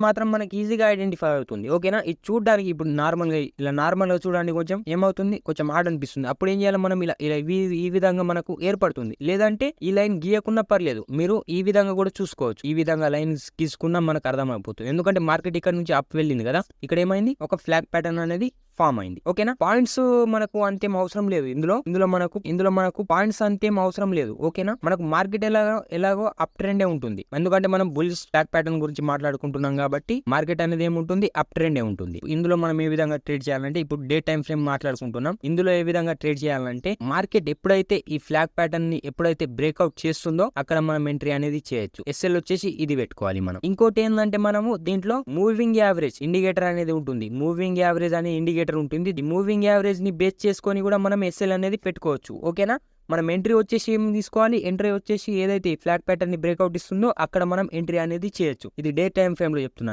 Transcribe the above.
మాత్రం మనకి ఈజీగా ఐడెంటిఫై అవుతుంది. ఓకేనా? ఇది చూడ్డానికి ఇప్పుడు నార్మల్‌గా చూడడానికి కొంచెం ఏమవుతుంది? కొంచెం హార్డ్ అనిపిస్తుంది. అప్పుడు ఏం చేయాలి మనం ఇలా ఈ విధంగా మనకు ఏర్పడుతుంది. లేదంటే ఈ లైన్ గీయకున్నా పర్లేదు. మీరు ఈ విధంగా కూడా చూసుకోవచ్చు. ఈ విధంగా లైన్స్ గీసుకున్నా మనకు అర్థమైపోతుంది. ఎందుకంటే మార్కెట్ ఇక్కడ నుంచి అప్ వెళ్ళింది కదా! ఇక్కడ ఏమైంది? ఒక ఫ్లాగ్ ప్యాటర్న్ అనేది ఫార్మ్ అయింది. ఓకేనా? పాయింట్స్ మనకు అంతేం అవసరం లేదు. ఇందులో మనకు పాయింట్స్ అంతేం అవసరం లేదు. ఓకేనా? మనకు మార్కెట్ ఎలాగో అప్ ట్రెండే ఉంటుంది. ఎందుకంటే మనం బుల్స్ ఫ్లాగ్ ప్యాటర్న్ గురించి మాట్లాడుకుంటున్నాం కాబట్టి మార్కెట్ అనేది ఏముంటుంది? అప్ ట్రెండే ఉంటుంది. ఇందులో మనం ఏ విధంగా ట్రేడ్ చేయాలంటే ఇప్పుడు డే టైం ఫ్రేమ్ మాట్లాడుకుంటున్నాం. ఇందులో ఏ విధంగా ట్రేడ్ చేయాలంటే మార్కెట్ ఎప్పుడైతే ఈ ఫ్లాగ్ ప్యాటర్న్ ని ఎప్పుడైతే బ్రేక్అవుట్ చేస్తుందో అక్కడ మనం ఎంట్రీ అనేది చేయొచ్చు. ఎస్ఎల్ వచ్చేసి ఇది పెట్టుకోవాలి మనం. ఇంకోటి ఏంటంటే మనము దీంట్లో మూవింగ్ యావరేజ్ ఇండికేటర్ అనేది ఉంటుంది. మూవింగ్ యావరేజ్ అనే ఇండికేటర్ ఉంటుంది. ఈ మూవింగ్ యావరేజ్ ని బేస్ చేసుకొని కూడా మనం ఎస్ఎల్ అనేది పెట్టుకోవచ్చు. ఓకేనా? మనం ఎంట్రీ వచ్చేసి ఏం తీసుకోవాలి? ఎంట్రీ వచ్చేసి ఏదైతే ఫ్లాగ్ ప్యాటర్న్ ని బ్రేక్అవుట్ ఇస్తుందో అక్కడ మనం ఎంట్రీ అనేది చేయొచ్చు. ఇది డే టైం ఫ్రేమ్ లో చెప్తున్నాను.